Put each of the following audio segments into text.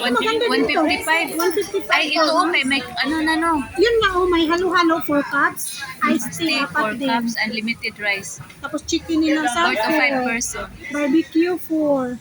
maganda dito. 155. 155. Ay, ito okay. May ano na no. Yun nga, oh, may halo-halo, 4 cups. Iced tea, Steak, 4 apat din. cups, unlimited rice. Tapos chicken nila sa 4 to 5 person. barbecue 4.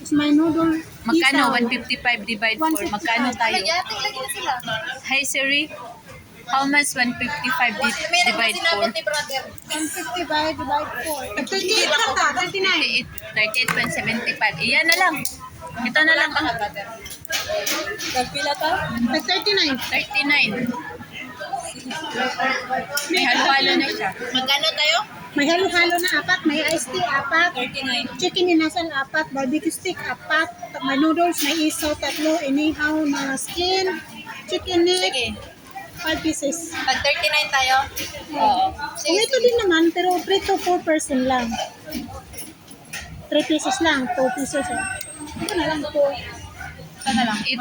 Tapos may noodle. Magkano? isaw. 155 divide 4. Magkano tayo? Hi Siri. How much 155 divide 4? 155 divide 4. 38 lang ta, 39. 38.75. Iyan na lang. Ito na lang. Nagpila ka? 39. 39. May halo-halo na siya. Magkano tayo? May halo-halo na apat, may iced tea apat, 39. chicken inasal apat, barbecue stick apat, may noodles, may isaw tatlo, inihaw na skin, chicken neck, Sige. 5 pieces. Pag 39 tayo? Oo. Kung ito din naman, pero 3 to 4 person lang. 3 pieces lang, 2 pieces. Ito na lang po. Ito na lang. 3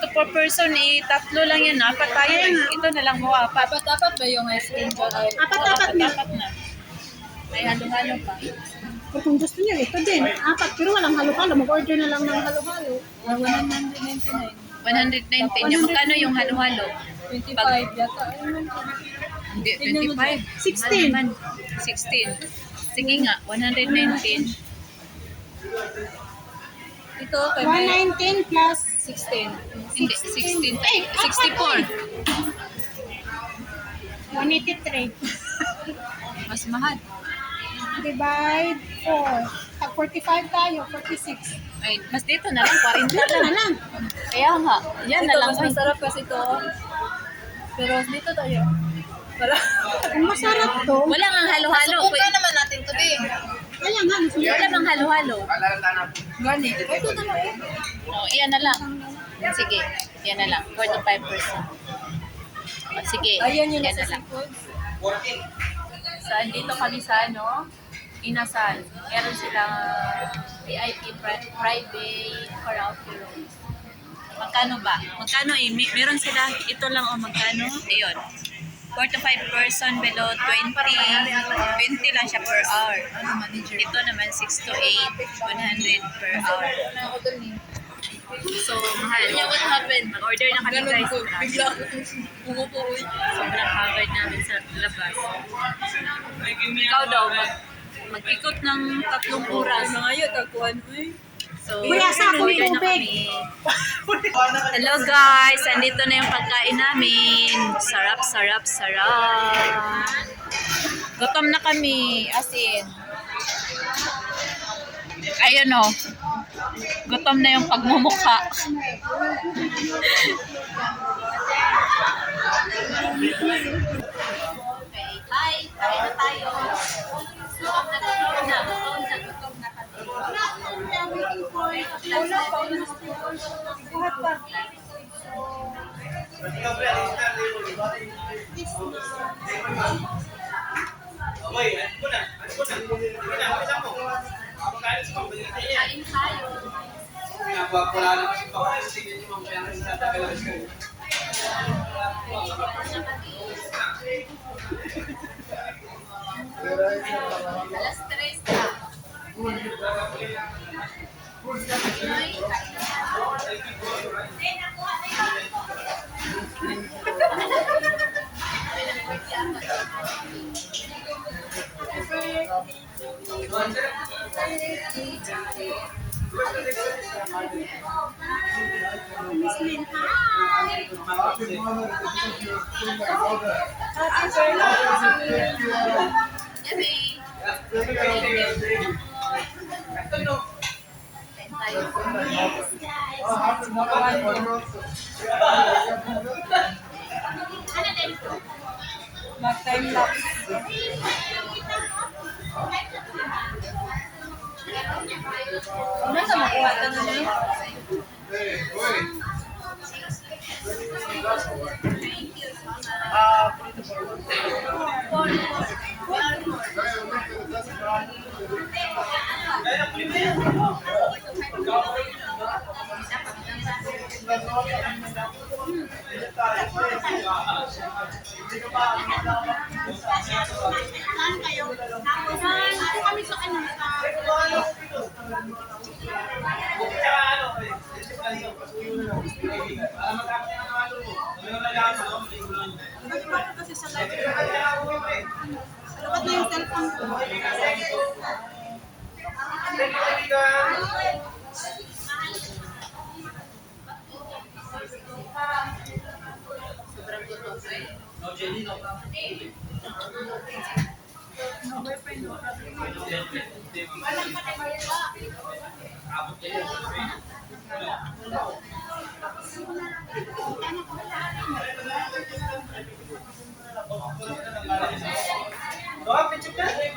to 4 person, tatlo lang yan. Apat tayo. Ito na lang mo, apat. Dapat ba yung ice cream ko? Apat-apat na. Apat na. May halo-halo pa. Kung gusto niyo, ito din. Apat, pero walang halo-halo. Mag-order na lang ng halo-halo. 199. 119. Yung magkano yung halo-halo? 25 yata. Hindi, 25. 16. Mahal naman. 16. Sige nga, 119. Ito, kay may 119 plus 16. Hindi, 16. Ay, 64. 183. Mas mahal. Divide 4. Pag 45 tayo, 46. Ay, mas dito na lang, 40 Ito na lang. lang. Kaya nga, yan na Ito, lang. mas masarap kasi ito. Pero dito tayo. Wala. Kung masarap to, Wala nga halo-halo. Subukan naman natin to, be. kaya nga, Wala bang halo-halo? Gani. Ito na lang eh. No, iyan na lang. Sige, iyan na lang. 45%. O, sige, Ayan yung iyan nasa na lang. seafood. Saan dito kami sa ano? Inasal. Meron silang VIP private karaoke rooms. Magkano ba? Magkano eh? Meron sila, ito lang o magkano? Ayun. 4 to 5 person below 20. 20 lang siya per hour. Ito naman 6 to 8. 100 per hour. So, mahal. What happened? Mag-order na kami guys. Bigla. Umupo ko. Sobrang haggard namin sa labas. Ikaw daw, mag-ikot ng 3 oras. Mga yun, tagpuan mo eh. So, Kuya, sa akong order na tubig. kami. Hello guys, andito na yung pagkain namin. Sarap, sarap, sarap. Gutom na kami, as in. Ayun o. Gutom na yung pagmumukha. Okay, hi, kain na tayo. Gutom na kami. Kain tayo. Alas 3 na. Mag-time lapse. Ano sa makuha ka na niya? Saan kayo? Dito kami sa ano, sa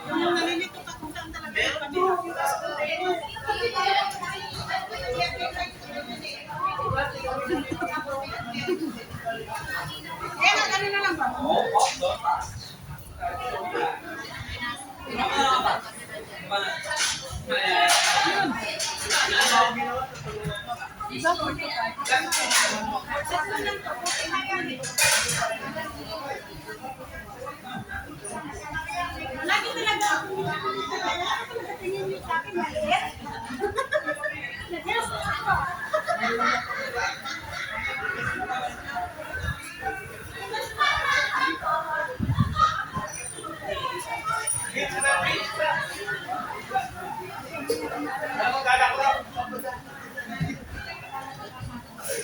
Yung nalilito ka kung saan talaga yung kami. Ano na lang ba? Lagi talaga ako. Tingin niyo sa akin, maliit. Yes, ako.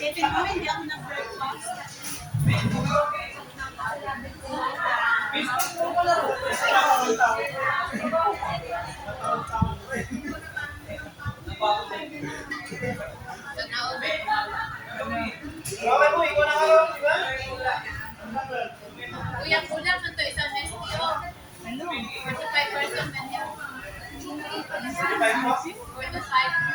Ito ko, hindi ako nag-breakfast. Kuya, kulang na to isang STO. 45% na niya. 45.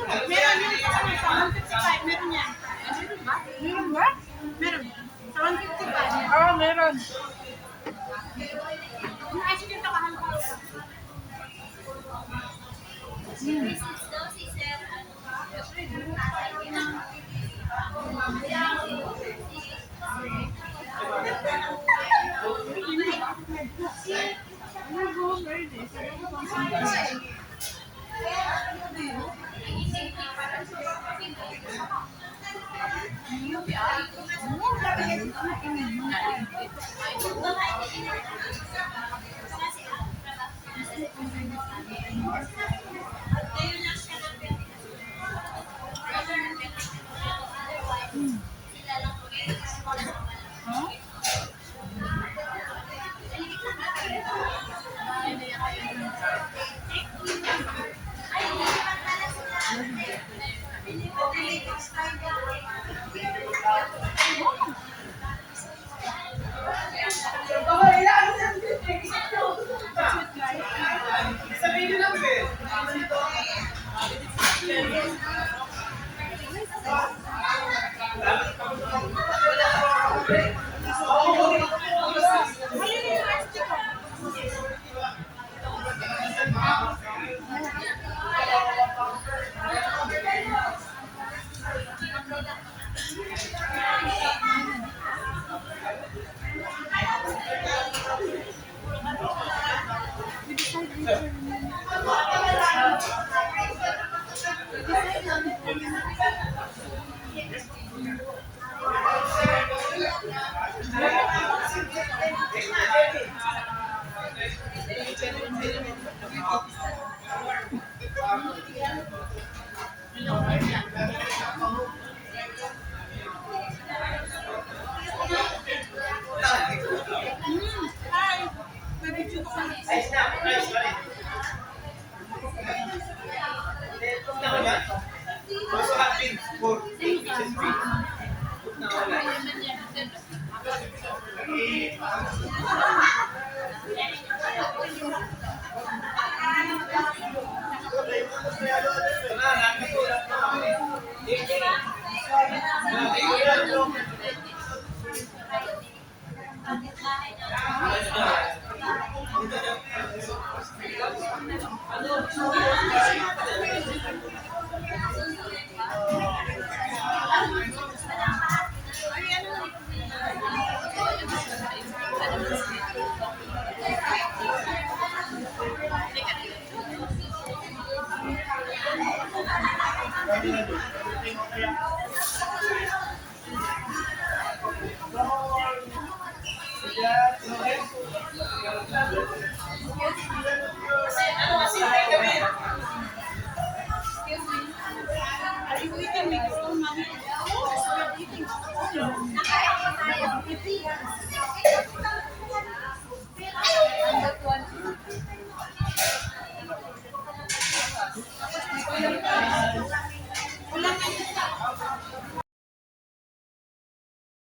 Meron yun sa 155, meron yan. Meron ba? Meron. Sa 155. Oo, meron. Yung ice cream na kahal. Ay, ano?